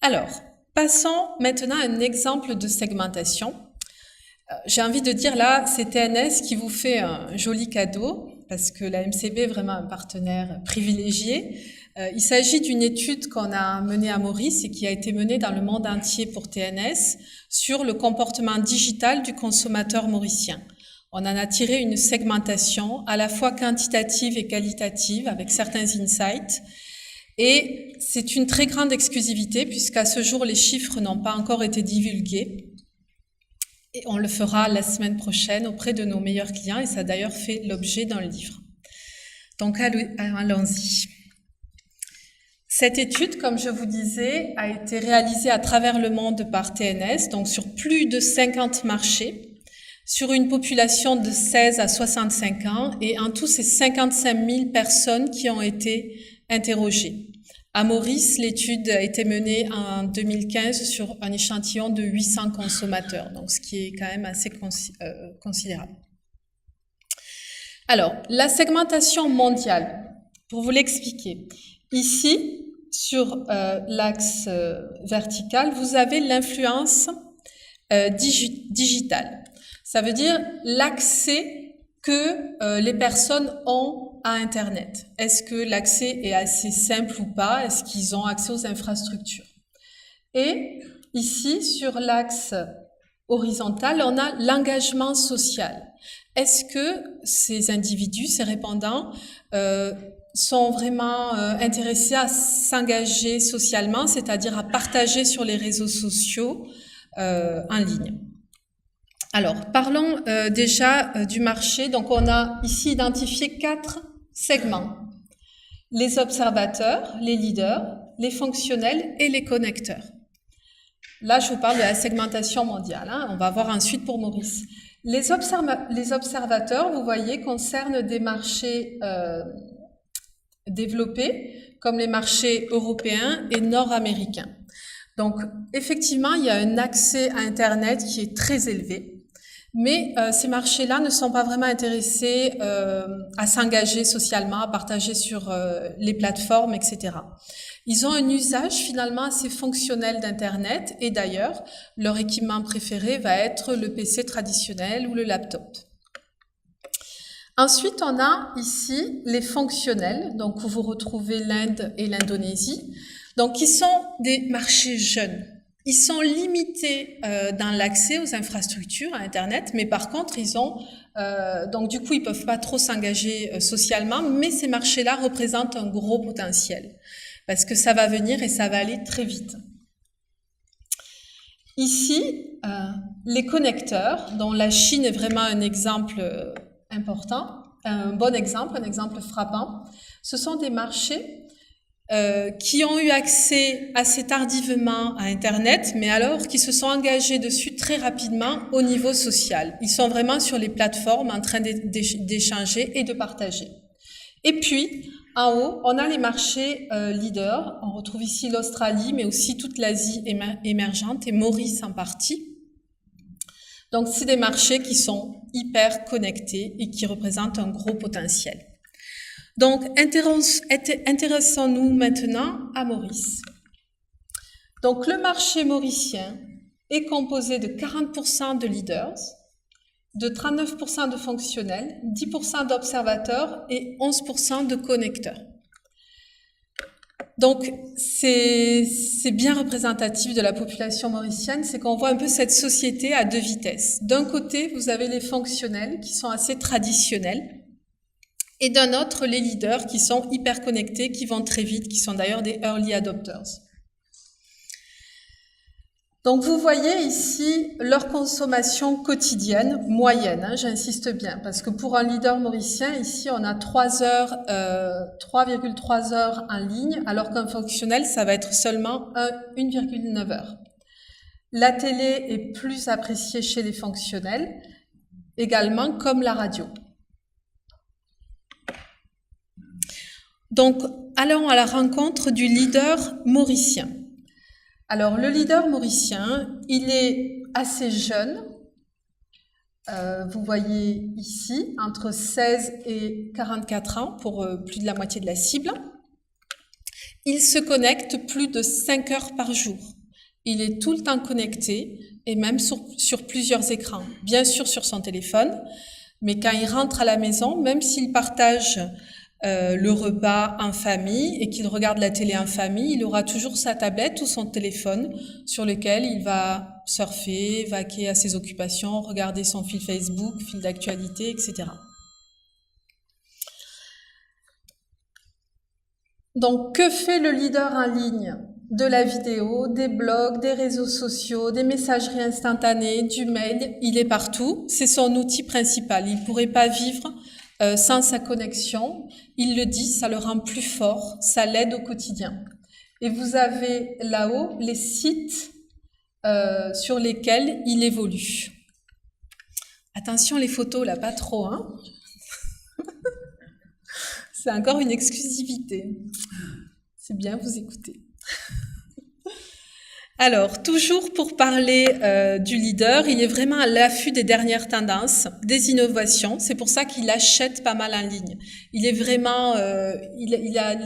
Alors, passons maintenant à un exemple de segmentation. J'ai envie de dire là, c'est TNS qui vous fait un joli cadeau parce que la MCB est vraiment un partenaire privilégié. Il s'agit d'une étude qu'on a menée à Maurice et qui a été menée dans le monde entier pour TNS sur le comportement digital du consommateur mauricien. On en a tiré une segmentation à la fois quantitative et qualitative avec certains insights. Et c'est une très grande exclusivité puisqu'à ce jour, les chiffres n'ont pas encore été divulgués. Et on le fera la semaine prochaine auprès de nos meilleurs clients et ça a d'ailleurs fait l'objet d'un livre. Donc allons-y. Cette étude, comme je vous disais, a été réalisée à travers le monde par TNS, donc sur plus de 50 marchés, sur une population de 16 à 65 ans et en tout, c'est 55 000 personnes qui ont été interrogées. À Maurice, l'étude a été menée en 2015 sur un échantillon de 800 consommateurs, donc ce qui est quand même assez considérable. Alors, la segmentation mondiale, pour vous l'expliquer. Ici, sur l'axe vertical, vous avez l'influence digitale. Ça veut dire l'accès que les personnes ont à Internet. Est-ce que l'accès est assez simple ou pas? Est-ce qu'ils ont accès aux infrastructures? Et ici, sur l'axe horizontal, on a l'engagement social. Est-ce que ces individus, ces répondants, sont vraiment intéressés à s'engager socialement, c'est-à-dire à partager sur les réseaux sociaux en ligne? Alors, parlons déjà du marché. Donc, on a ici identifié 4 segments. Les observateurs, les leaders, les fonctionnels et les connecteurs. Là, je vous parle de la segmentation mondiale. On va voir ensuite pour Maurice. Les observateurs, vous voyez, concernent des marchés développés, comme les marchés européens et nord-américains. Donc, effectivement, il y a un accès à Internet qui est très élevé. Mais ces marchés-là ne sont pas vraiment intéressés à s'engager socialement, à partager sur les plateformes, etc. Ils ont un usage finalement assez fonctionnel d'Internet et d'ailleurs, leur équipement préféré va être le PC traditionnel ou le laptop. Ensuite, on a ici les fonctionnels, donc où vous retrouvez l'Inde et l'Indonésie, donc qui sont des marchés jeunes. Ils sont limités dans l'accès aux infrastructures, à Internet, mais par contre, ils ont donc du coup, ils peuvent pas trop s'engager socialement, mais ces marchés-là représentent un gros potentiel parce que ça va venir et ça va aller très vite. Ici, les connecteurs, dont la Chine est vraiment un exemple important, un bon exemple, un exemple frappant. Ce sont des marchés qui ont eu accès assez tardivement à Internet, mais alors qui se sont engagés dessus très rapidement au niveau social. Ils sont vraiment sur les plateformes en train d'échanger et de partager. Et puis, en haut, on a les marchés leaders. On retrouve ici l'Australie, mais aussi toute l'Asie émergente et Maurice en partie. Donc, c'est des marchés qui sont hyper connectés et qui représentent un gros potentiel. Donc, intéressons-nous maintenant à Maurice. Donc, le marché mauricien est composé de 40% de leaders, de 39% de fonctionnels, 10% d'observateurs et 11% de connecteurs. Donc, c'est bien représentatif de la population mauricienne, c'est qu'on voit un peu cette société à deux vitesses. D'un côté, vous avez les fonctionnels qui sont assez traditionnels, et d'un autre, les leaders qui sont hyper connectés, qui vont très vite, qui sont d'ailleurs des early adopters. Donc, vous voyez ici leur consommation quotidienne, moyenne, j'insiste bien, parce que pour un leader mauricien, ici, on a 3,3 heures en ligne, alors qu'un fonctionnel, ça va être seulement 1,9 heures. La télé est plus appréciée chez les fonctionnels, également comme la radio. Donc, allons à la rencontre du leader mauricien. Alors, le leader mauricien, il est assez jeune. Vous voyez ici, entre 16 et 44 ans, pour plus de la moitié de la cible. Il se connecte plus de 5 heures par jour. Il est tout le temps connecté et même sur plusieurs écrans. Bien sûr sur son téléphone, mais quand il rentre à la maison, même s'il partage le repas en famille et qu'il regarde la télé en famille, il aura toujours sa tablette ou son téléphone sur lequel il va surfer, vaquer à ses occupations, regarder son fil Facebook, fil d'actualité, etc. Donc, que fait le leader en ligne? De la vidéo, des blogs, des réseaux sociaux, des messageries instantanées, du mail, il est partout. C'est son outil principal. Il ne pourrait pas vivre sans sa connexion. Il le dit, ça le rend plus fort, ça l'aide au quotidien. Et vous avez là-haut les sites sur lesquels il évolue. Attention les photos, là, pas trop, hein. C'est encore une exclusivité. C'est bien, vous écoutez. Alors, toujours pour parler du leader, il est vraiment à l'affût des dernières tendances, des innovations. C'est pour ça qu'il achète pas mal en ligne. Il est vraiment,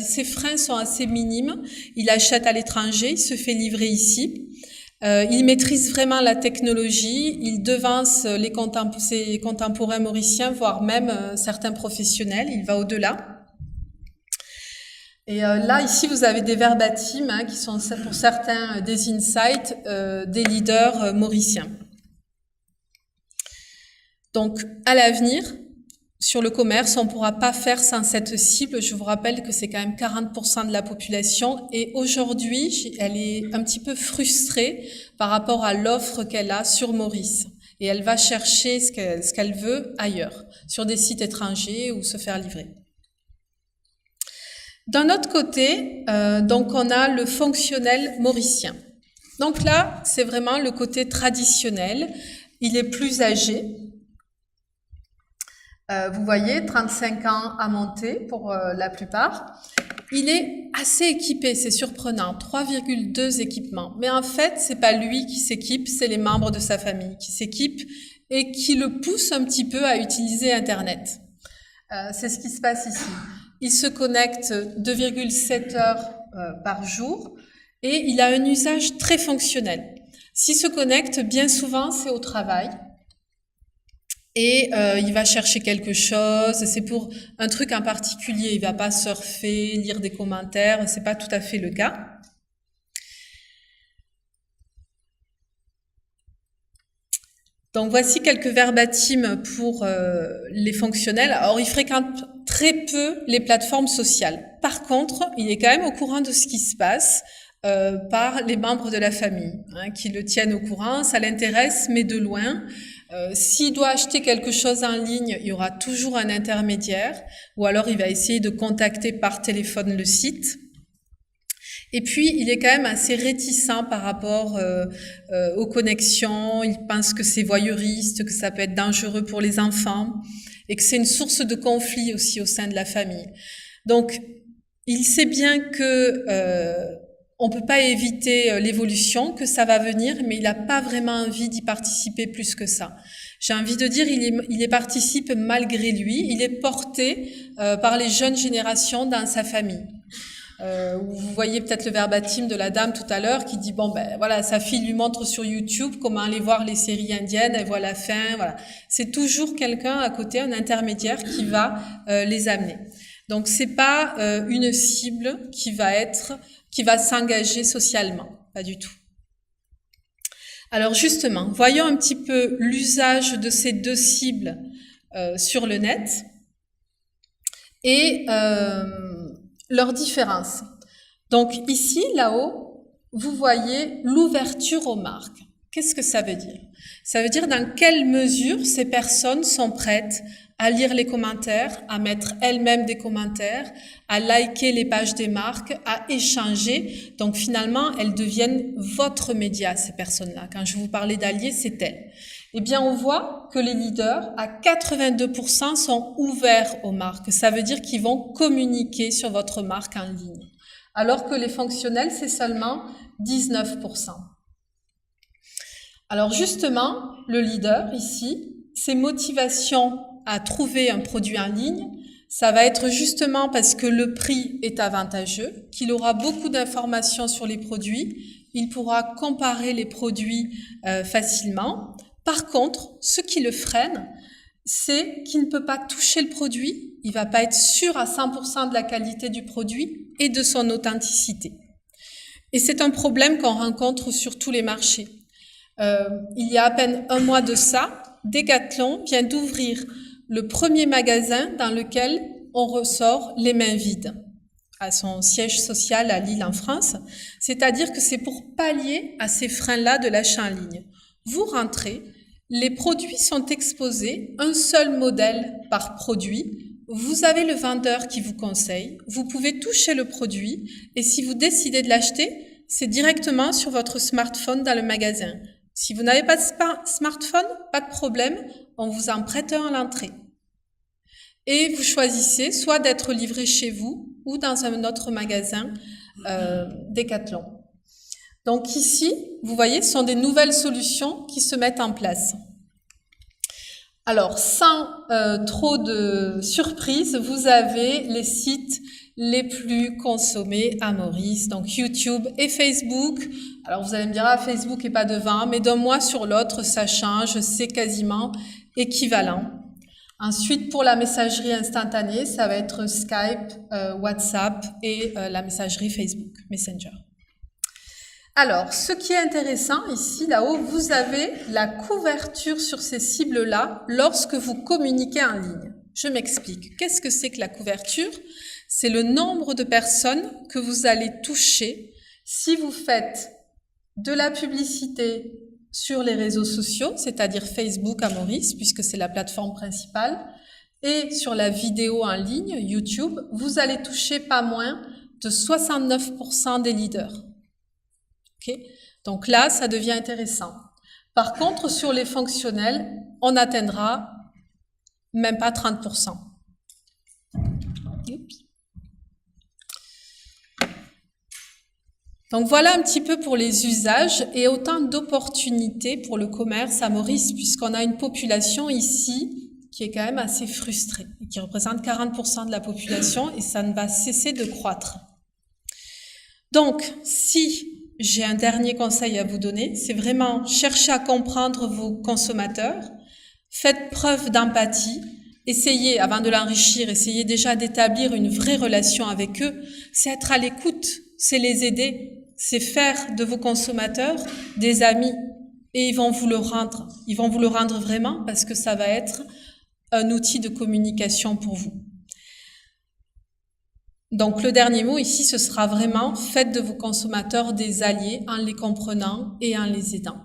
ses freins sont assez minimes. Il achète à l'étranger, il se fait livrer ici. Il maîtrise vraiment la technologie. Il devance ses contemporains mauriciens, voire même certains professionnels. Il va au-delà. Et là, ici, vous avez des verbatims qui sont pour certains des insights des leaders mauriciens. Donc, à l'avenir, sur le commerce, on ne pourra pas faire sans cette cible. Je vous rappelle que c'est quand même 40% de la population. Et aujourd'hui, elle est un petit peu frustrée par rapport à l'offre qu'elle a sur Maurice. Et elle va chercher ce qu'elle veut ailleurs, sur des sites étrangers ou se faire livrer. D'un autre côté, donc on a le fonctionnel mauricien. Donc là, c'est vraiment le côté traditionnel. Il est plus âgé. Vous voyez, 35 ans à monter pour la plupart. Il est assez équipé, c'est surprenant, 3,2 équipements. Mais en fait, c'est pas lui qui s'équipe, c'est les membres de sa famille qui s'équipent et qui le poussent un petit peu à utiliser Internet. C'est ce qui se passe ici. Il se connecte 2,7 heures par jour et il a un usage très fonctionnel. S'il se connecte, bien souvent, c'est au travail et il va chercher quelque chose. C'est pour un truc en particulier. Il va pas surfer, lire des commentaires. C'est pas tout à fait le cas. Donc voici quelques verbatims pour les fonctionnels. Alors il fréquente très peu les plateformes sociales. Par contre, il est quand même au courant de ce qui se passe par les membres de la famille, qui le tiennent au courant. Ça l'intéresse, mais de loin. S'il doit acheter quelque chose en ligne, il y aura toujours un intermédiaire, ou alors il va essayer de contacter par téléphone le site. Et puis, il est quand même assez réticent par rapport aux connexions. Il pense que c'est voyeuriste, que ça peut être dangereux pour les enfants et que c'est une source de conflit aussi au sein de la famille. Donc, il sait bien que on peut pas éviter l'évolution, que ça va venir, mais il n'a pas vraiment envie d'y participer plus que ça. J'ai envie de dire, il y participe malgré lui. Il est porté par les jeunes générations dans sa famille. Vous voyez peut-être le verbatim de la dame tout à l'heure qui dit bon ben voilà, sa fille lui montre sur YouTube comment aller voir les séries indiennes, elle voit la fin, voilà. C'est toujours quelqu'un à côté, un intermédiaire qui va les amener. Donc c'est pas une cible qui va s'engager socialement, pas du tout. Alors justement, voyons un petit peu l'usage de ces deux cibles sur le net et leur différence. Donc ici, là-haut, vous voyez l'ouverture aux marques. Qu'est-ce que ça veut dire? Ça veut dire dans quelle mesure ces personnes sont prêtes à lire les commentaires, à mettre elles-mêmes des commentaires, à liker les pages des marques, à échanger. Donc finalement, elles deviennent votre média, ces personnes-là. Quand je vous parlais d'alliés, c'est elles. Eh bien, on voit que les leaders, à 82%, sont ouverts aux marques. Ça veut dire qu'ils vont communiquer sur votre marque en ligne. Alors que les fonctionnels, c'est seulement 19%. Alors justement, le leader, ici, ses motivations à trouver un produit en ligne, Ça va être justement parce que le prix est avantageux, qu'il aura beaucoup d'informations sur les produits, il pourra comparer les produits facilement. Par contre, ce qui le freine, c'est qu'il ne peut pas toucher le produit, il va pas être sûr à 100% de la qualité du produit et de son authenticité. Et c'est un problème qu'on rencontre sur tous les marchés. Il y a à peine un mois de ça, Decathlon vient d'ouvrir le premier magasin dans lequel on ressort les mains vides, à son siège social à Lille en France. C'est-à-dire que c'est pour pallier à ces freins-là de l'achat en ligne. Vous rentrez, les produits sont exposés, un seul modèle par produit. Vous avez le vendeur qui vous conseille, vous pouvez toucher le produit et si vous décidez de l'acheter, c'est directement sur votre smartphone dans le magasin. Si vous n'avez pas de smartphone, pas de problème, on vous en prête un à l'entrée. Et vous choisissez soit d'être livré chez vous ou dans un autre magasin Decathlon. Donc ici, vous voyez, ce sont des nouvelles solutions qui se mettent en place. Alors, sans trop de surprises, vous avez les sites les plus consommés à Maurice, donc YouTube et Facebook. Alors, vous allez me dire, ah, Facebook est pas devant, mais d'un mois sur l'autre, ça change, c'est quasiment équivalent. Ensuite, pour la messagerie instantanée, ça va être Skype, WhatsApp et la messagerie Facebook, Messenger. Alors, ce qui est intéressant ici, là-haut, vous avez la couverture sur ces cibles-là lorsque vous communiquez en ligne. Je m'explique. Qu'est-ce que c'est que la couverture? C'est le nombre de personnes que vous allez toucher si vous faites de la publicité sur les réseaux sociaux, c'est-à-dire Facebook à Maurice, puisque c'est la plateforme principale, et sur la vidéo en ligne, YouTube, vous allez toucher pas moins de 69% des leaders. Okay. Donc là, ça devient intéressant. Par contre, sur les fonctionnels, on n'atteindra même pas 30%. Donc voilà un petit peu pour les usages et autant d'opportunités pour le commerce à Maurice, puisqu'on a une population ici qui est quand même assez frustrée et qui représente 40% de la population et ça ne va cesser de croître. Donc, si j'ai un dernier conseil à vous donner, c'est vraiment chercher à comprendre vos consommateurs, faites preuve d'empathie, essayez, avant de l'enrichir, essayez déjà d'établir une vraie relation avec eux, c'est être à l'écoute, c'est les aider, c'est faire de vos consommateurs des amis et ils vont vous le rendre vraiment parce que ça va être un outil de communication pour vous. Donc, le dernier mot ici, ce sera vraiment faites de vos consommateurs des alliés en les comprenant et en les aidant.